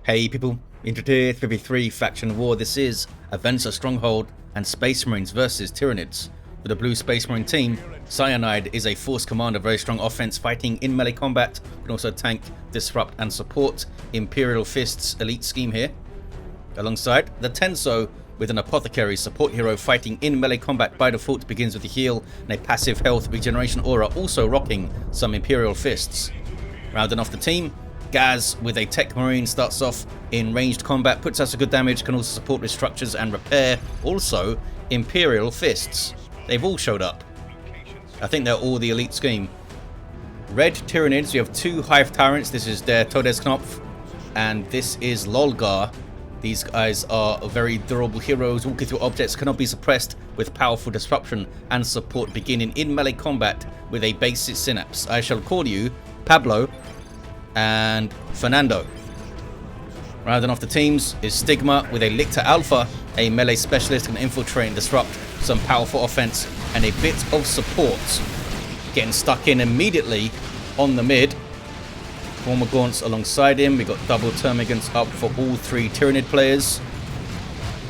Hey people, in today's 53 faction war, this is Avengers Stronghold and Space Marines versus Tyranids. For the blue Space Marine team, cyanIDe is a force commander, very strong offense, fighting in melee combat, but also tank, disrupt and support. Imperial Fists elite scheme here. Alongside the Tenso with an Apothecary support hero fighting in melee combat by default, begins with a heal and a passive health regeneration aura, also rocking some Imperial Fists. Rounding off the team, Ghaz with a Techmarine starts off in ranged combat, puts out some good damage, can also support with structures and repair. Also, Imperial Fists. They've all showed up. I think they're all the elite scheme. Red Tyranids, you have two Hive Tyrants. This is DerTodesKnopf and this is Lolgar. These guys are very durable heroes, walking through objects, cannot be suppressed with powerful disruption and support, beginning in melee combat with a basic synapse. I shall call you Pablo and Fernando. Rounding off the teams is Stigma with a Lictor Alpha, a melee specialist, can infiltrate and disrupt, some powerful offense and a bit of support. Getting stuck in immediately on the mid. Gaunts alongside him. We got double termagants up for all three Tyranid players.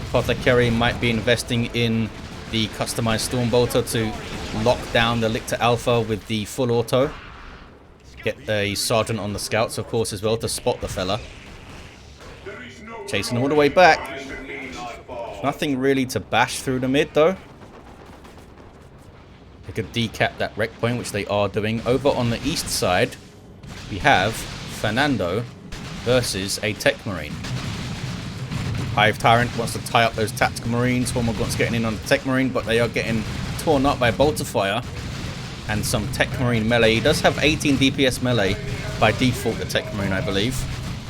Apothecary might be investing in the customized Stormbolter to lock down the Lictor Alpha with the full auto. Get a sergeant on the scouts, of course, as well, to spot the fella. Chasing all the way back. Nothing really to bash through the mid, though. They could decap that wreck point, which they are doing. Over on the east side, we have Fernando versus a Techmarine. Hive Tyrant wants to tie up those tactical marines. Hormagaunts getting in on the Techmarine, but they are getting torn up by bolter fire and some Techmarine melee. He does have 18 DPS melee by default, the Techmarine, I believe.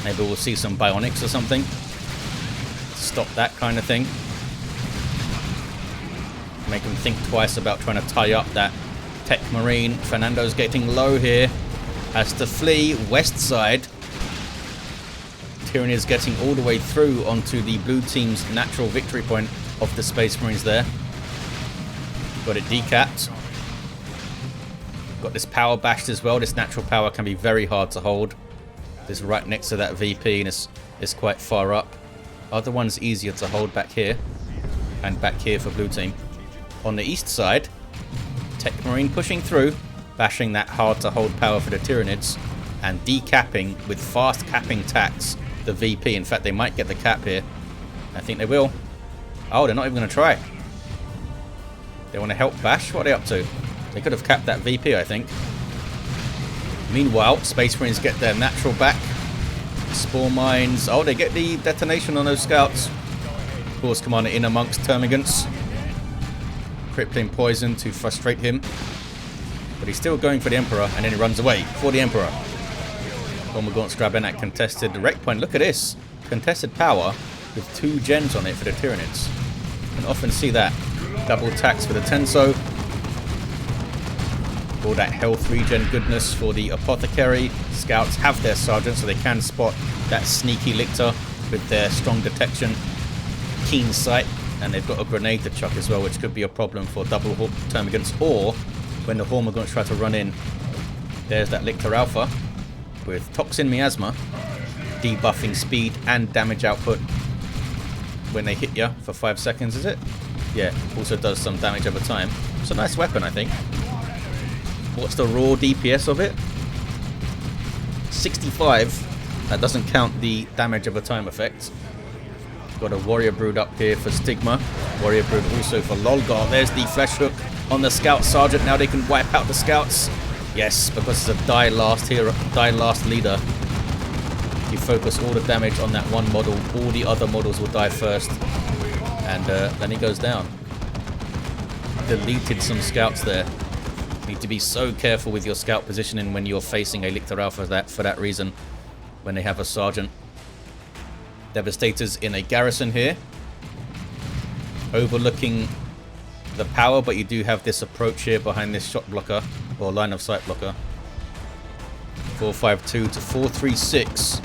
Maybe we'll see some bionics or something. Stop that kind of thing. Make them think twice about trying to tie up that Techmarine. Fernando's getting low here. Has to flee west side. Tyranids getting all the way through onto the blue team's natural victory point of the Space Marines there. Got it decapped. Got this power bashed as well. This natural power can be very hard to hold. This right next to that VP and it's quite far up. Other one's easier to hold back here. And back here for blue team. On the east side, Techmarine pushing through, bashing that hard to hold power for the Tyranids and decapping with fast capping tacks the VP. In fact, they might get the cap here. I think they will. Oh, they're not even going to try. They want to help bash? What are they up to? They could have capped that VP, I think. Meanwhile, Space Marines get their natural back. Spore mines. Oh, they get the detonation on those scouts. Force commander in amongst termagants. Crippling poison to frustrate him. But he's still going for the Emperor, and then he runs away for the Emperor. Hormagaunts grabbing that contested wreck point. Look at this. Contested power with 2 gens on it for the Tyranids. You can often see that. Double attacks for the Tenso. All that health regen goodness for the Apothecary. Scouts have their sergeant, so they can spot that sneaky Lictor with their strong detection, keen sight, and they've got a grenade to chuck as well, which could be a problem for double termagants, or when the Hormagaunts try to run in. There's that Lictor Alpha with Toxin Miasma, debuffing speed and damage output when they hit you for 5 seconds, is it? Yeah, also does some damage over time. It's a nice weapon, I think. What's the raw DPS of it? 65. That doesn't count the damage over time effect. Got a Warrior Brood up here for Stigma. Warrior Brood also for Lolgar. There's the Flesh Hook on the Scout Sergeant. Now they can wipe out the Scouts. Yes, because it's a die last hero, die last leader. If you focus all the damage on that one model, all the other models will die first. And then he goes down. Deleted some Scouts there. Need to be so careful with your scout positioning when you're facing a Lictor Alpha for that reason, when they have a sergeant. Devastators in a garrison here, overlooking the power, but you do have this approach here behind this shot blocker or line of sight blocker. 452 to 436.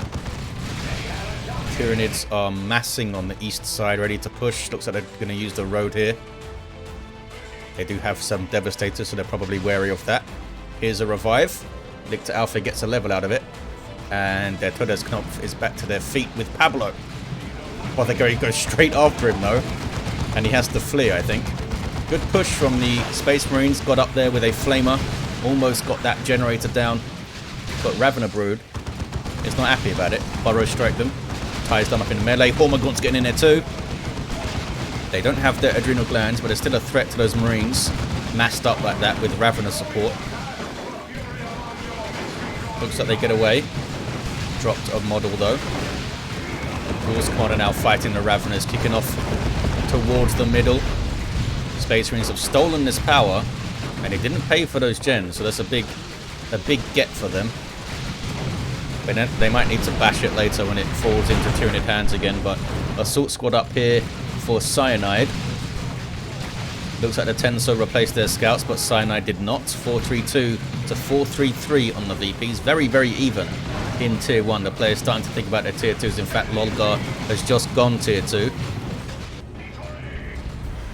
Tyranids are massing on the east side, ready to push. Looks like they're going to use the road here. They do have some Devastators, so they're probably wary of that. Here's a revive. Lictor Alpha gets a level out of it. And DerTodesKnopf is back to their feet with Pablo. Apothecary goes straight after him though. And he has to flee, I think. Good push from the Space Marines. Got up there with a flamer. Almost got that generator down. But Ravener Brood is not happy about it. Burrow strike them. Ties them up in melee. Hormagaunt's getting in there too. They don't have their adrenal glands, but they're still a threat to those Marines. Massed up like that with Ravener support. Looks like they get away. Dropped a model though. Ghoul Squad are now fighting the Raveners, kicking off towards the middle. Space Marines have stolen this power, and they didn't pay for those gens, so that's a big get for them. But they might need to bash it later when it falls into Tyranid hands again. But Assault Squad up here for cyanIDe. Looks like the Tenso replaced their scouts, but cyanIDe did not. 432 to 433 on the VPs. Very, very even in Tier 1. The players starting to think about their Tier 2s. In fact, Lolgar has just gone Tier 2.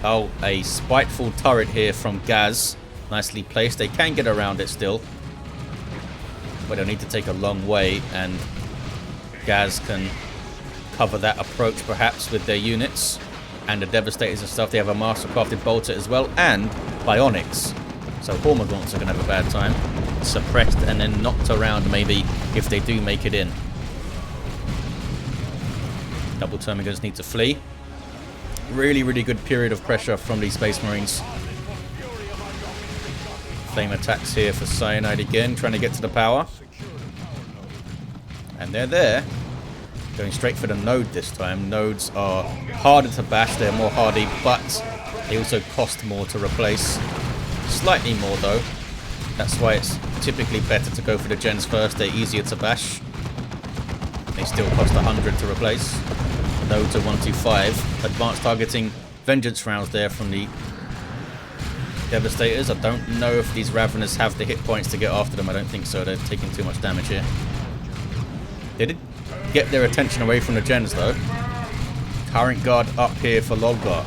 Oh, a spiteful turret here from Ghaz. Nicely placed. They can get around it still, but they'll need to take a long way, and Ghaz can cover that approach perhaps with their units. And the Devastators and stuff. They have a Mastercrafted Bolter as well, and Bionics. So Hormagaunts are going to have a bad time. Suppressed and then knocked around maybe if they do make it in. Double Termagants need to flee. Really, really good period of pressure from these Space Marines. Flame attacks here for cyanIDe again, trying to get to the power. And they're there. Going straight for the node this time. Nodes are harder to bash, they're more hardy, but they also cost more to replace. Slightly more though. That's why it's typically better to go for the gens first, they're easier to bash. They still cost 100 to replace. Nodes are 125. Advanced targeting vengeance rounds there from the Devastators. I don't know if these Raveners have the hit points to get after them. I don't think so. They're taking too much damage here. They did get their attention away from the gens though. Tyrant Guard up here for Lolgar.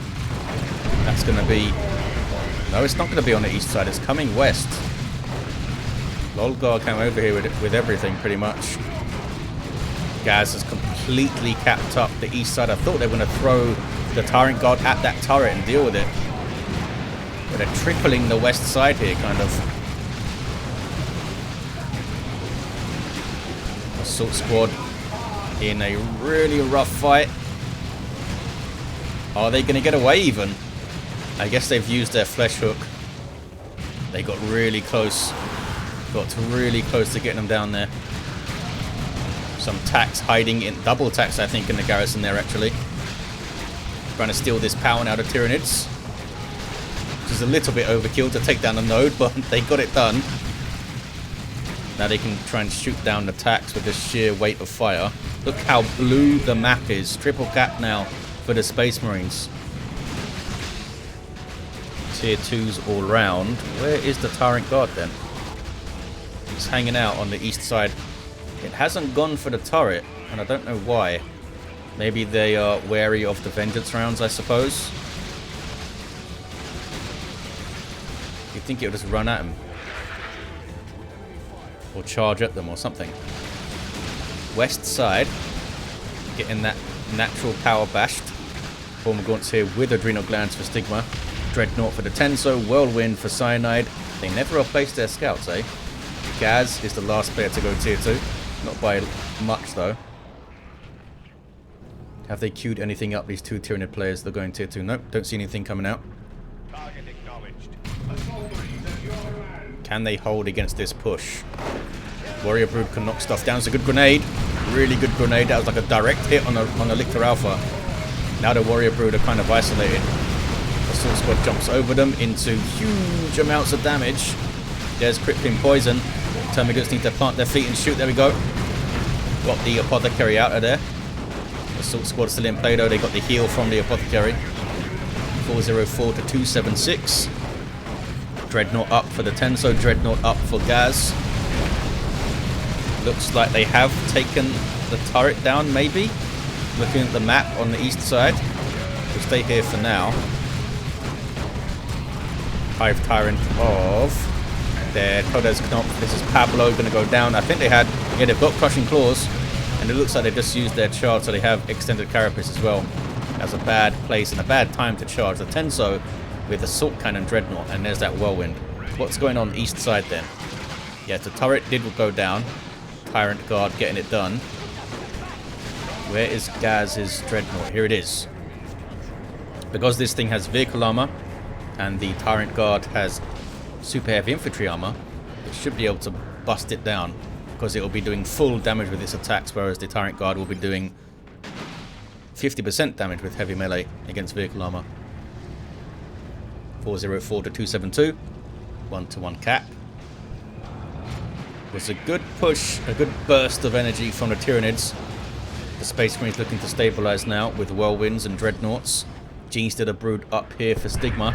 That's going to be... No, it's not going to be on the east side. It's coming west. Lolgar came over here with everything pretty much. Ghaz has completely capped up the east side. I thought they were going to throw the Tyrant Guard at that turret and deal with it. But they're tripling the west side here, kind of. Assault Squad in a really rough fight. Are they going to get away even? I guess they've used their flesh hook. They got really close. Got really close to getting them down there. Some tax hiding in... Double tax, I think, in the garrison there, actually. Trying to steal this power out of Tyranids. Which is a little bit overkill to take down the node, but they got it done. Now they can try and shoot down the tax with the sheer weight of fire. Look how blue the map is. Triple cap now for the Space Marines. Tier 2s all round. Where is the Tyrant Guard then? It's hanging out on the east side. It hasn't gone for the turret, and I don't know why. Maybe they are wary of the vengeance rounds, I suppose. You'd think it would just run at them. Or charge at them or something. West side, getting that natural power bashed. Hormagaunts here with adrenal glands for Stigma. Dreadnought for the Tenso, Whirlwind for cyanIDe. They never replaced their scouts, eh? Ghaz is the last player to go tier 2. Not by much, though. Have they queued anything up, these two Tyranid players that are going tier 2? Nope, don't see anything coming out. Can they hold against this push? Warrior Brood can knock stuff down. It's a good grenade. Really good grenade. That was like a direct hit on a Lictor Alpha. Now the Warrior Brood are kind of isolated. Assault Squad jumps over them into huge amounts of damage. There's crippling poison. Termagants need to plant their feet and shoot. There we go. Got the Apothecary out of there. Assault Squad still in play though. They got the heal from the Apothecary. 404 to 276. Dreadnought up for the Tenso. Dreadnought up for Ghaz. Looks like they have taken the turret down, maybe. Looking at the map on the east side. We'll stay here for now. Hive Tyrant of DerTodesKnopf. This is Pablo going to go down. I think they had Yeah, they've got crushing claws, and it looks like they just used their charge, so they have extended carapace as well. That's a bad place and a bad time to charge the Tenso with assault cannon dreadnought, and there's that whirlwind. What's going on east side then? Yeah, the turret did go down. Tyrant guard getting it done. Where is Ghaz's dreadnought? Here it is. Because this thing has vehicle armor and the Tyrant guard has super heavy infantry armor, it should be able to bust it down, because it will be doing full damage with its attacks, whereas the Tyrant guard will be doing 50% damage with heavy melee against vehicle armor. 404 to 272. 1-to-1 cap. Was a good push, a good burst of energy from the Tyranids. The Space Marines looking to stabilize now with whirlwinds and dreadnoughts. Genestealer brood up here for Stigma.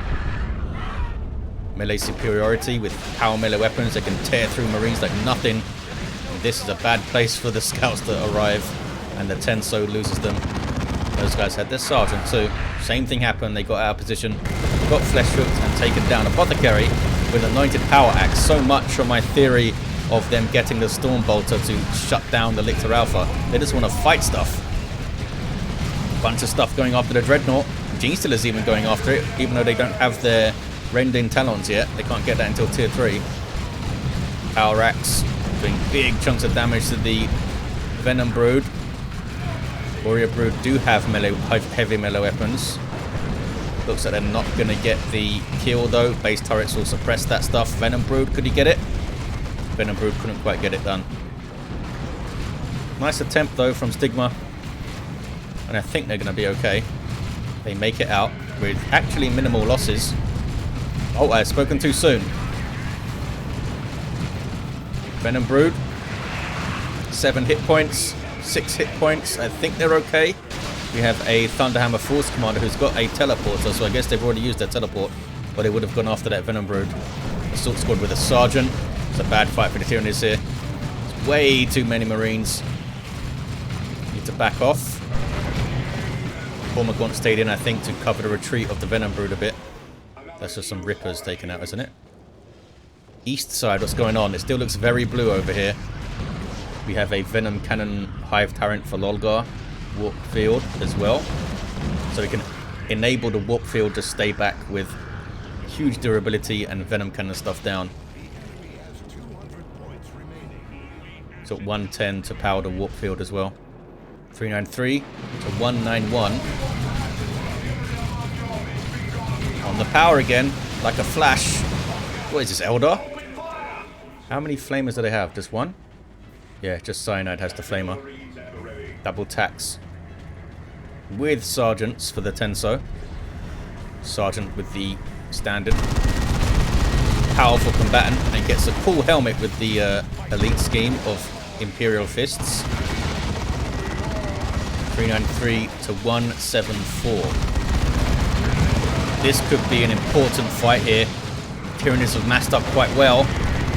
Melee superiority with power melee weapons. They can tear through Marines like nothing. And this is a bad place for the scouts to arrive, and the Tenso loses them. Those guys had their sergeant too. Same thing happened. They got out of position, got flesh hooked and taken down. Apothecary with anointed power axe. So much from my theory of them getting the Stormbolter to shut down the Lictor Alpha. They just want to fight stuff. Bunch of stuff going after the dreadnought. Genestealer's even going after it, even though they don't have their Rending Talons yet. They can't get that until tier 3. Power axe doing big chunks of damage to the Venom brood. Warrior brood do have melee, heavy melee weapons. Looks like they're not going to get the kill though. Base turrets will suppress that stuff. Venom brood, could he get it? Venom brood couldn't quite get it done. Nice attempt though from Stigma, and I think they're going to be okay. They make it out with actually minimal losses. Oh, I've spoken too soon. Venom brood, 7 hit points, 6 hit points. I think they're okay. We have a Thunderhammer Force Commander who's got a teleporter, so I guess they've already used their teleport, but they would have gone after that Venom brood. Assault squad with a Sergeant. It's a bad fight for the Tyranids here. It's way too many Marines. Need to back off. Cormagaunt stayed in, I think, to cover the retreat of the Venom brood a bit. That's just some Rippers taken out, isn't it? East side, what's going on? It still looks very blue over here. We have a Venom Cannon Hive Tyrant for Lolgar. Warp field as well. So we can enable the warp field to stay back with huge durability and Venom Cannon stuff down. So 110 to power the warp field as well. 393 to 191. On the power again, like a flash. What is this, Eldar? How many flamers do they have? Just one? Yeah, just cyanIDe has the flamer. Double tax. With sergeants for the Tenso. Sergeant with the standard. Powerful combatant, and gets a cool helmet with the elite scheme of Imperial Fists. 393 to 174. This could be an important fight here. Tyranids have massed up quite well.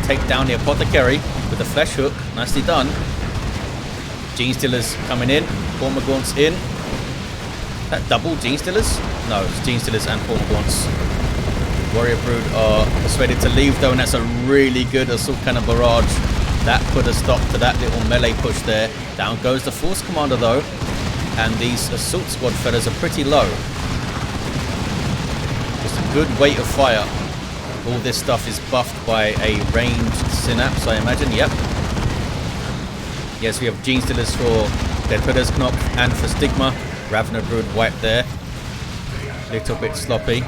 Take down the Apothecary with the flesh hook. Nicely done. Genestealers coming in. Cormagaunt's in. Is that double Genestealers? No, it's Genestealers and Cormagaunts. Warrior brood are persuaded to leave though, and that's a really good assault cannon barrage. That put a stop to that little melee push there. Down goes the Force Commander though, and these assault squad fellas are pretty low. Just a good weight of fire. All this stuff is buffed by a ranged synapse, I imagine. Yep. Yes, we have Genestealers for DerTodesKnopf and for Stigma. Ravener brood wiped there. Little bit sloppy.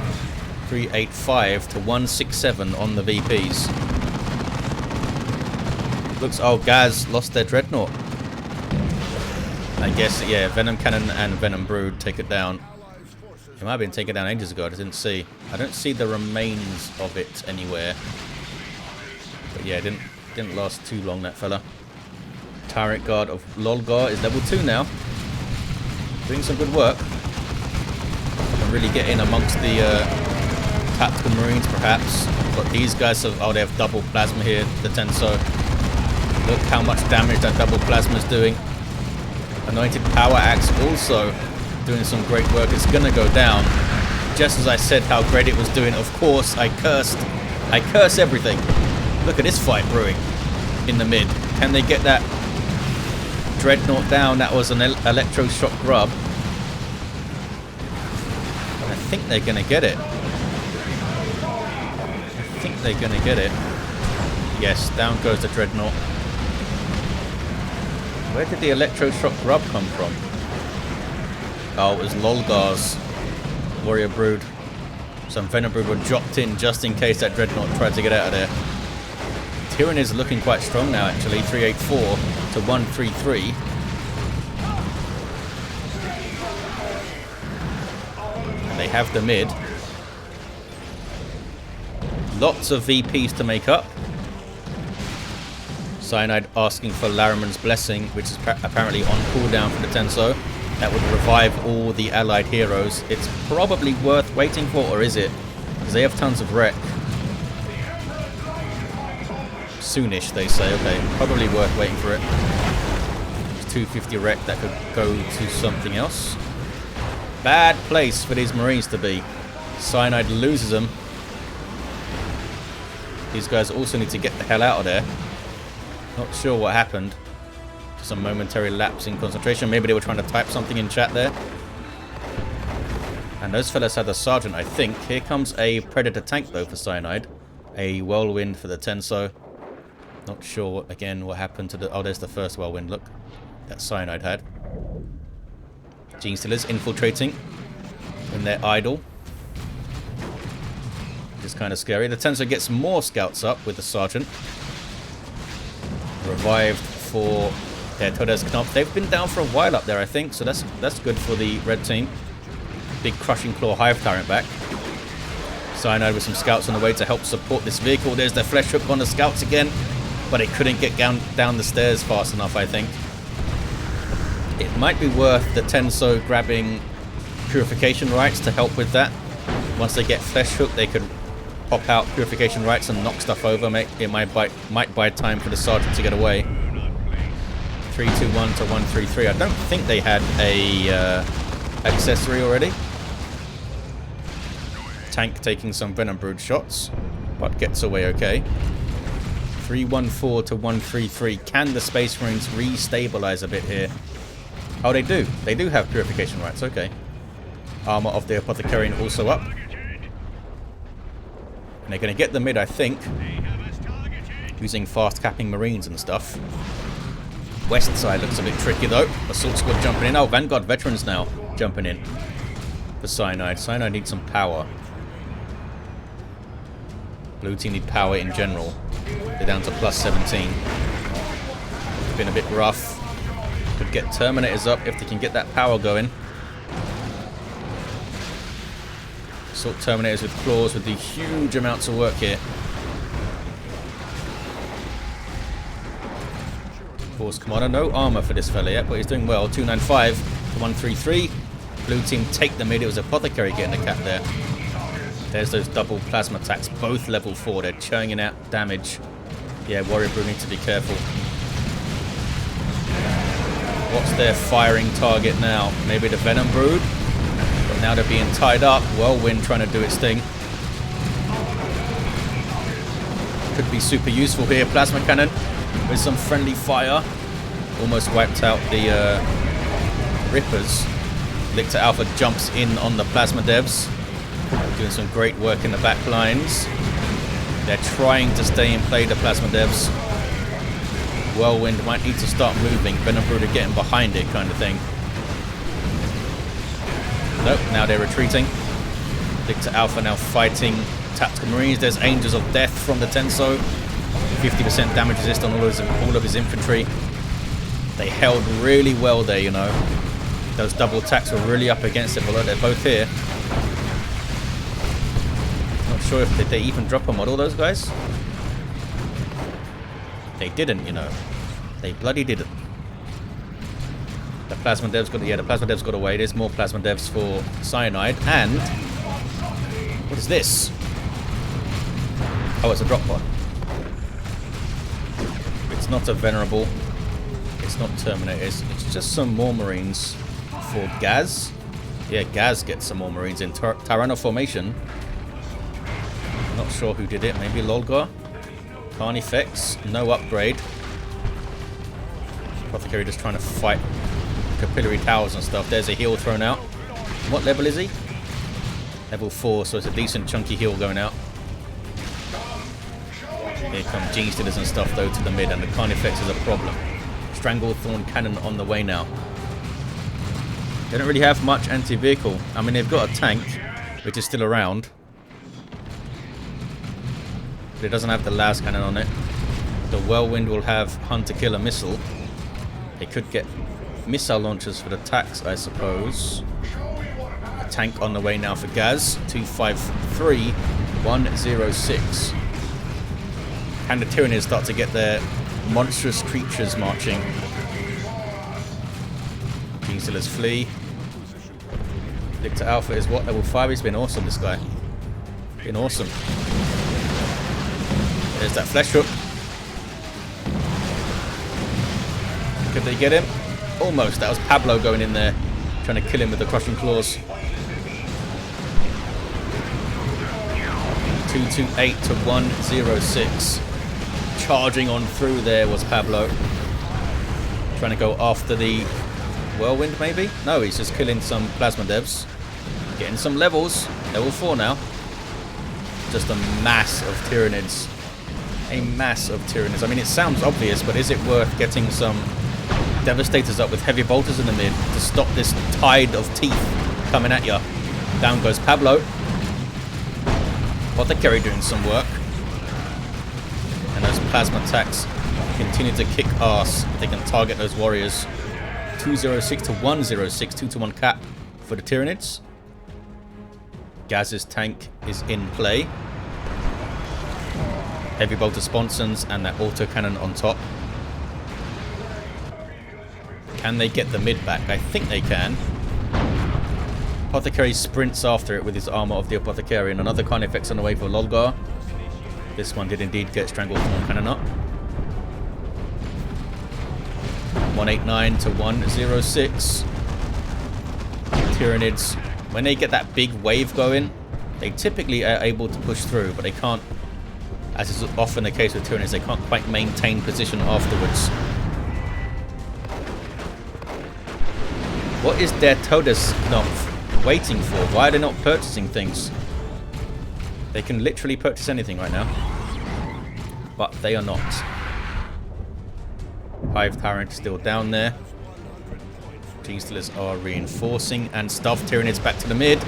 385 to 167 on the VPs. Looks, oh, Ghaz lost their dreadnought. I guess, yeah, Venom Cannon and Venom Brood take it down. It might have been taken down ages ago, I didn't see. I don't see the remains of it anywhere. But yeah, it didn't last too long, that fella. Tyrant Guard of Lolgar is level 2 now. Doing some good work. Can really get in amongst the tactical Marines, perhaps. But these guys have, oh, they have double plasma here, the Tenso. Look how much damage that double plasma is doing. Anointed Power Axe also doing some great work. It's gonna go down. Just as I said how great it was doing, of course, I curse everything. Look at this fight brewing in the mid. Can they get that Dreadnought down. That was an electroshock grub. I think they're going to get it. Yes, down goes the Dreadnought. Where did the electroshock grub come from? Oh, it was Lolgar's warrior brood. Some venom brood were dropped in just in case that Dreadnought tried to get out of there. Tyranids are looking quite strong now, actually. 384 to 133. And they have the mid. Lots of VPs to make up. cyanIDe asking for Laraman's Blessing, which is apparently on cooldown for the Tenso. That would revive all the allied heroes. It's probably worth waiting for, or is it? Because they have tons of wreck. Soonish, they say. Okay, probably worth waiting for it. It's 250 wreck that could go to something else. Bad place for these Marines to be. cyanIDe loses them. These guys also need to get the hell out of there. Not sure what happened. Just a momentary lapse in concentration. Maybe they were trying to type something in chat there. And those fellas had a sergeant, I think. Here comes a Predator tank, though, for cyanIDe. A whirlwind for the Tenso. Not sure, again, what happened to the... Oh, there's the first whirlwind, look. That cyanIDe had. Gene Stealers infiltrating when they're idle. Which is kind of scary. The Tenso gets more scouts up with the sergeant. Revived for DerTodesKnopf. They've been down for a while up there, I think, so that's good for the red team. Big Crushing Claw Hive Tyrant back. cyanIDe with some scouts on the way to help support this vehicle. There's the flesh hook on the scouts again, but it couldn't get down the stairs fast enough, I think. It might be worth the Tenso grabbing Purification Rites to help with that. Once they get flesh hook, they could pop out Purification Rites and knock stuff over. It might buy time for the sergeant to get away. 321 to 133. I don't think they had a accessory already. Tank taking some Venom Brood shots, but gets away okay. 314 to 133. Can the Space Marines re-stabilize a bit here? Oh, they do. They do have Purification Rites. Okay. Armor of the Apothecary also up. And they're going to get the mid, I think, using fast capping Marines and stuff. West side looks a bit tricky, though. Assault Squad jumping in. Oh, Vanguard veterans now jumping in for cyanIDe. cyanIDe needs some power. Blue team need power in general. They're down to plus 17. It's been a bit rough. Could get Terminators up if they can get that power going. Assault Terminators with claws would do huge amounts of work here. Force Commander, no armor for this fella yet, but he's doing well. 295 to 133. Blue team take the mid. It was Apothecary getting the cap there. There's those double plasma attacks, both level 4. They're churning out damage. Yeah, Warrior Brood needs to be careful. What's their firing target now? Maybe the Venom Brood? But now they're being tied up. Whirlwind trying to do its thing. Could be super useful here. Plasma Cannon with some friendly fire. Almost wiped out the Rippers. Lictor Alpha jumps in on the Plasma Devs. Doing some great work in the back lines. They're trying to stay in play, the Plasma Devs. Whirlwind might need to start moving. Venom Brood are getting behind it, kind of thing. Nope, now they're retreating. Lictor Alpha now fighting Tactical Marines. There's Angels of Death from the Tenso. 50% damage resist on all of his infantry. They held really well there, you know. Those double attacks were really up against it, but look, they're both here. Not sure if did they even drop a model, those guys? They didn't, you know. They bloody didn't. The Plasma Devs got, yeah, the Plasma Devs got away. There's more Plasma Devs for cyanIDe. And what is this? Oh, it's a drop pod. It's not a Venerable. It's not Terminators. It's just some more Marines for Ghaz. Yeah, Ghaz gets some more Marines in Tyrant formation. Not sure who did it. Maybe Lolgar. Carnifex. No upgrade. Apothecary just trying to fight capillary towers and stuff. There's a heal thrown out. What level is he? Level 4, so it's a decent chunky heal going out. Here come G-Stealers and stuff though to the mid, and the Carnifex is a problem. Stranglethorn Cannon on the way now. They don't really have much anti-vehicle. I mean, they've got a tank, which is still around. But it doesn't have the las cannon on it. The Whirlwind will have Hunter-Killer Missile. They could get missile launchers for the attacks, I suppose. A tank on the way now for Ghaz. 253, 106. Can the Tyranids start to get their monstrous creatures marching? G-Stealers flee. Lictor Alpha is what? Level 5? He's been awesome, this guy. Been awesome. There's that flesh hook. Could they get him? Almost. That was Pablo going in there, trying to kill him with the crushing claws. 228 to 106. Charging on through there was Pablo. Trying to go after the Whirlwind, maybe? No, he's just killing some plasma devs. Getting some levels. Level 4 now. Just a mass of Tyranids. A mass of Tyranids. I mean, it sounds obvious, but is it worth getting some Devastators up with heavy bolters in the mid to stop this tide of teeth coming at you? Down goes Pablo. Apothecary doing some work. And those plasma attacks continue to kick ass. They can target those warriors. 206 to 106, 2-1 cap for the Tyranids. Ghaz's tank is in play. Heavy bolter sponsons and that auto cannon on top. Can they get the mid back? I think they can. Apothecary sprints after it with his armor of the Apothecary, and another Carnifex on the way for Lolgar. This one did indeed get Stranglethorn Cannon up. 189 to 106. Tyranids, when they get that big wave going, they typically are able to push through, but they can't, as is often the case with Tyranids, they can't quite maintain position afterwards. What is DerTodesKnopf waiting for? Why are they not purchasing things? They can literally purchase anything right now, but they are not. Hive Tyrant still down there. G-Stealers are reinforcing, and stuff Tyranids back to the mid.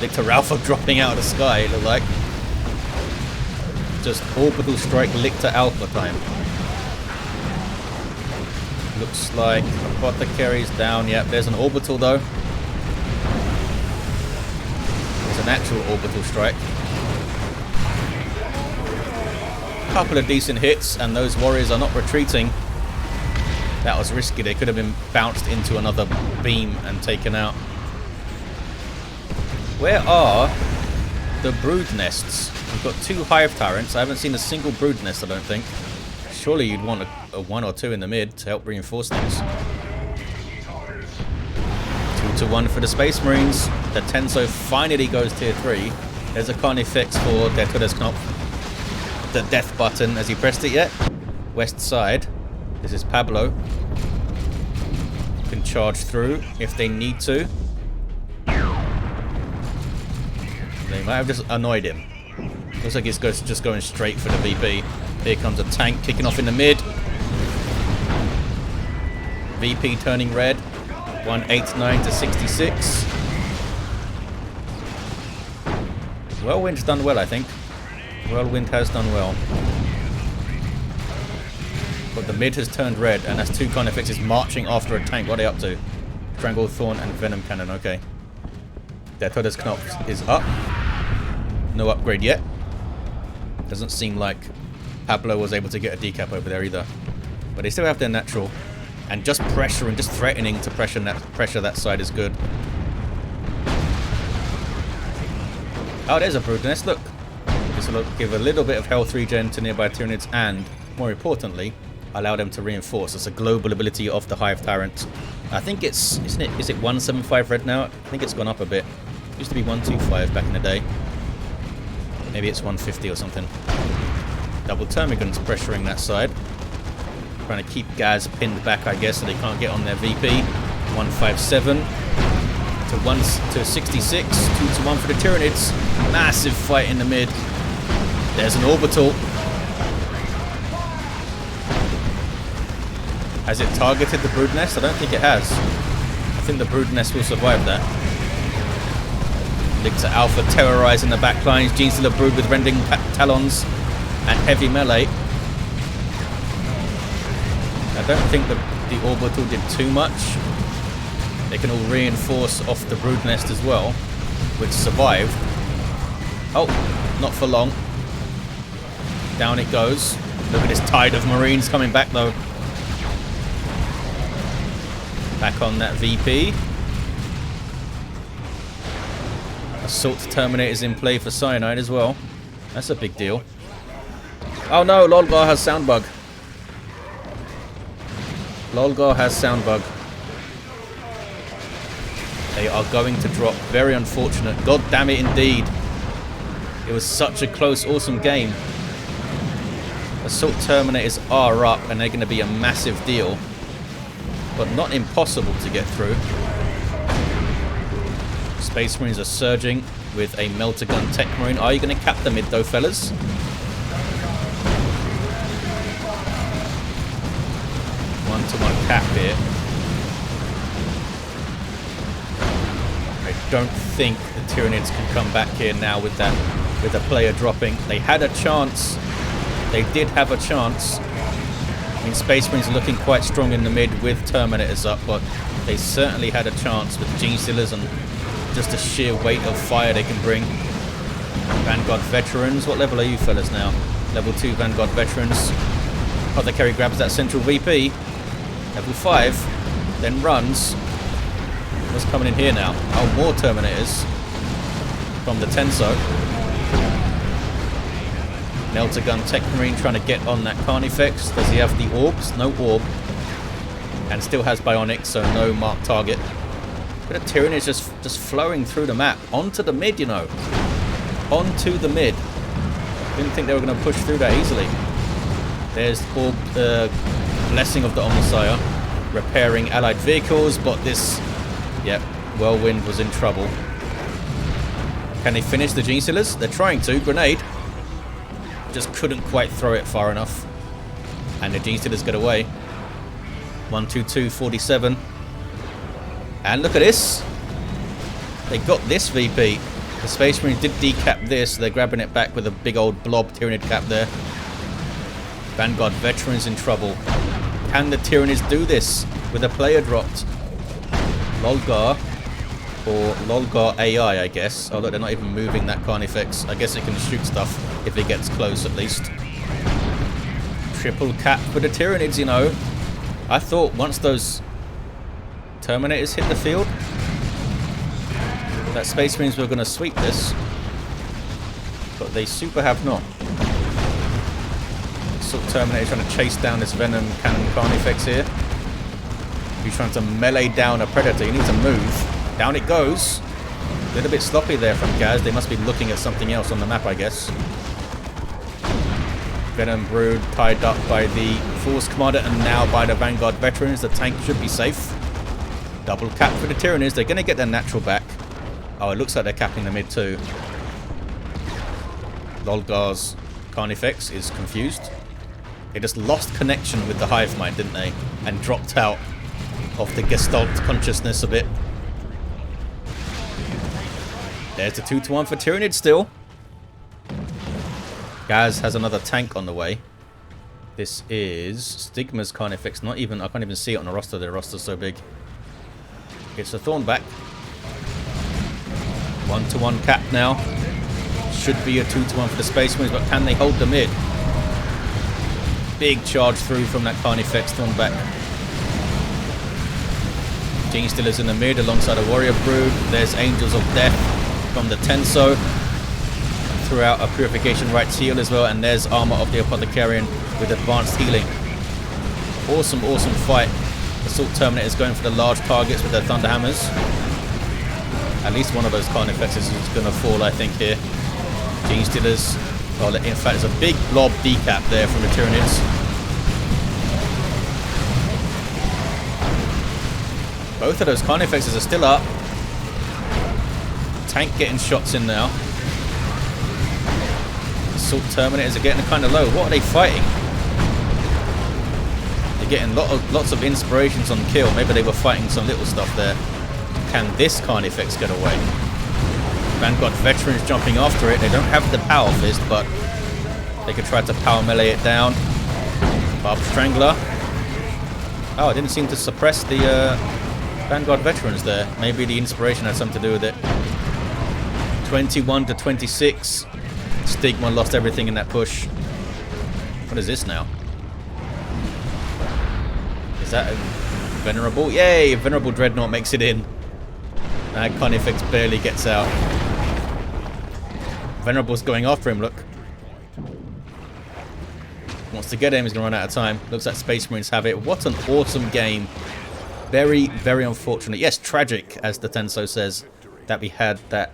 Lictor Alpha dropping out of the sky, it looked like. Just orbital strike Lictor Alpha time. Looks like Apothecary's down. Yep, there's an orbital though. It's an actual orbital strike. Couple of decent hits, and those warriors are not retreating. That was risky. They could have been bounced into another beam and taken out. Where are the brood nests? We've got 2 Hive Tyrants. I haven't seen a single brood nest, I don't think. Surely you'd want a 1 or 2 in the mid to help reinforce things. 2 to 1 for the Space Marines. The Tenso finally goes tier 3. There's a Carnifex for DerTodesKnopf. The death button. Has he pressed it yet? West side. This is Pablo. Can charge through if they need to. They might have just annoyed him. Looks like he's just going straight for the VP. Here comes a tank kicking off in the mid. VP turning red. 189 to 66. Whirlwind's done well, I think. Whirlwind has done well. But the mid has turned red, and that's 2 Carnifexes marching after a tank. What are they up to? Stranglethorn and Venom Cannon, okay. DerTodesKnopf is up. No upgrade yet. Doesn't seem like Pablo was able to get a decap over there either. But they still have their natural. And just pressuring, just threatening to pressure that side is good. Oh, there's a brood nest, look. This will give a little bit of health regen to nearby Tyranids, and, more importantly, allow them to reinforce. It's a global ability of the Hive Tyrant. I think it's, is it 175 red now? I think it's gone up a bit. It used to be 125 back in the day. Maybe it's 150 or something. Double Termagant's pressuring that side. Trying to keep Ghaz pinned back, I guess, so they can't get on their VP. 157 to 66. 2-1 for the Tyranids. Massive fight in the mid. There's an orbital. Has it targeted the brood nest? I don't think it has. I think the brood nest will survive that. Lictor Alpha terrorizing the backlines. Genestealer brood with rending talons and heavy melee. I don't think the orbital did too much. They can all reinforce off the brood nest as well, which survived. Oh, not for long. Down it goes. Look at this tide of Marines coming back though. Back on that VP. Assault Terminators in play for cyanIDe as well. That's a big deal. Oh no, Lolgar has sound bug. Lolgar has sound bug. They are going to drop. Very unfortunate. God damn it indeed. It was such a close, awesome game. Assault Terminators are up and they're going to be a massive deal. But not impossible to get through. Space Marines are surging with a melter gun Techmarine. Are you going to cap the mid though, fellas? One-to-one cap here. I don't think the Tyranids can come back here now with that, with a player dropping. They had a chance. They did have a chance. I mean, Space Marines are looking quite strong in the mid with Terminators up, but they certainly had a chance with Genestealers and just the sheer weight of fire they can bring. Vanguard Veterans. What level are you fellas now? Level 2 Vanguard Veterans. Apothecary grabs that central VP. Level 5. Then runs. What's coming in here now? Oh, more Terminators from the Tenso. Melter gun Techmarine trying to get on that Carnifex. Does he have the orbs? No orb. And still has bionics, so no marked target. But the Tyranid is just flowing through the map. Onto the mid, you know. Onto the mid. Didn't think they were going to push through that easily. There's orb, Blessing of the Omnissiah. Repairing allied vehicles, but this... Yep, Whirlwind was in trouble. Can they finish the Genestealers? They're trying to. Grenade. Just couldn't quite throw it far enough. And the Genestealers get away. 122, 47. And look at this. They got this VP. The Space Marines did decap this. They're grabbing it back with a big old blob Tyranid cap there. Vanguard Veterans in trouble. Can the Tyranids do this with a player dropped? Lolgar. Or Lolgar AI, I guess. Oh look, they're not even moving that Carnifex. I guess it can shoot stuff if it gets close at least. Triple cap for the Tyranids, you know. I thought once those Terminators hit the field, that Space Marines were going to sweep this. But they super have not. Sort of Terminator trying to chase down this Venom Cannon Carnifex here. He's trying to melee down a Predator. You need to move. Down it goes. A little bit sloppy there from Ghaz. They must be looking at something else on the map, I guess. Venom Brood tied up by the Force Commander and now by the Vanguard Veterans. The tank should be safe. Double cap for the Tyranids. They're going to get their natural back. Oh, it looks like they're capping the mid too. Lolgar's Carnifex is confused. They just lost connection with the Hive mind, didn't they? And dropped out of the Gestalt consciousness a bit. There's the 2-1 for Tyranid still. Ghaz has another tank on the way. This is Stigma's Carnifex. Not even, I can't even see it on the roster. The roster's so big. It's a Thornback. 1-1 cap now. Should be a 2-1 for the Space Marines, but can they hold the mid? Big charge through from that Carnifex Thornback. Genestealers in the mid alongside a Warrior Brood. There's Angels of Death from the Tenso. Threw out a Purification Rites heal as well, and there's Armor of the Apothecarian with advanced healing. Awesome, awesome fight. Assault Terminators going for the large targets with their Thunderhammers. At least one of those Carnifexes is going to fall, I think, here. Genestealers. Well, in fact, there's a big blob decap there from the Tyranids. Both of those Carnifexes are still up. Tank getting shots in now. Assault Terminators are getting kind of low. What are they fighting? They're getting lots of inspirations on kill. Maybe they were fighting some little stuff there. Can this Carnifex get away? Vanguard Veterans jumping after it. They don't have the Power Fist, but they could try to power melee it down. Barb Strangler. Oh, it didn't seem to suppress the Vanguard Veterans there. Maybe the inspiration had something to do with it. 21 to 26. Stigma lost everything in that push. What is this now? Is that a Venerable? Yay! Venerable Dreadnought makes it in. That Carnifex barely gets out. Venerable's going after him, look. Wants to get him, he's going to run out of time. Looks like Space Marines have it. What an awesome game. Very, very unfortunate. Yes, tragic, as the Tenso says, that we had that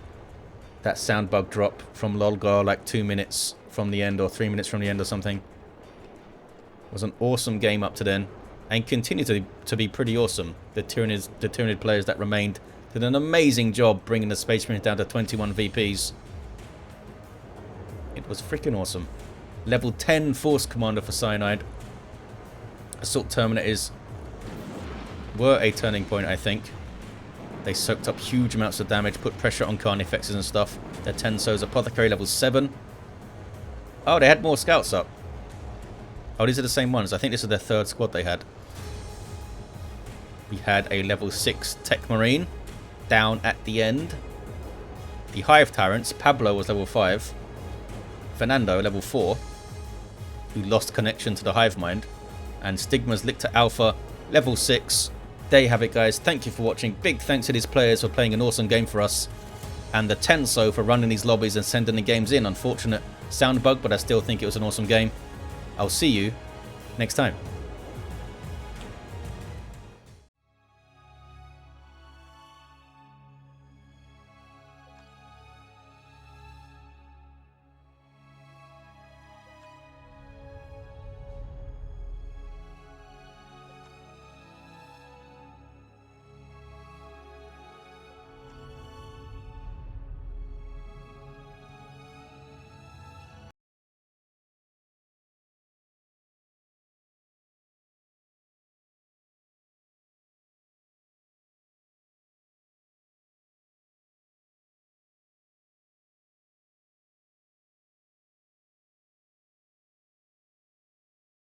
sound bug drop from Lolgar like 2 minutes from the end or 3 minutes from the end or something. It was an awesome game up to then and continued to be pretty awesome. The Tyranid players that remained did an amazing job bringing the Space Marines down to 21 VPs. It was freaking awesome. Level 10 Force Commander for cyanIDe. Assault Terminators were a turning point, I think. They soaked up huge amounts of damage, put pressure on Carnifexes and stuff. Their Tenso's Apothecary level 7. Oh, they had more scouts up. Oh, these are the same ones. I think this is their third squad they had. We had a level 6 Techmarine down at the end. The Hive Tyrants, Pablo was level 5. Fernando, level 4, who lost connection to the Hive Mind. And Stigma's Lictor Alpha, level 6. There you have it, guys. Thank you for watching. Big thanks to these players for playing an awesome game for us. And the Tenso for running these lobbies and sending the games in. Unfortunate sound bug, but I still think it was an awesome game. I'll see you next time.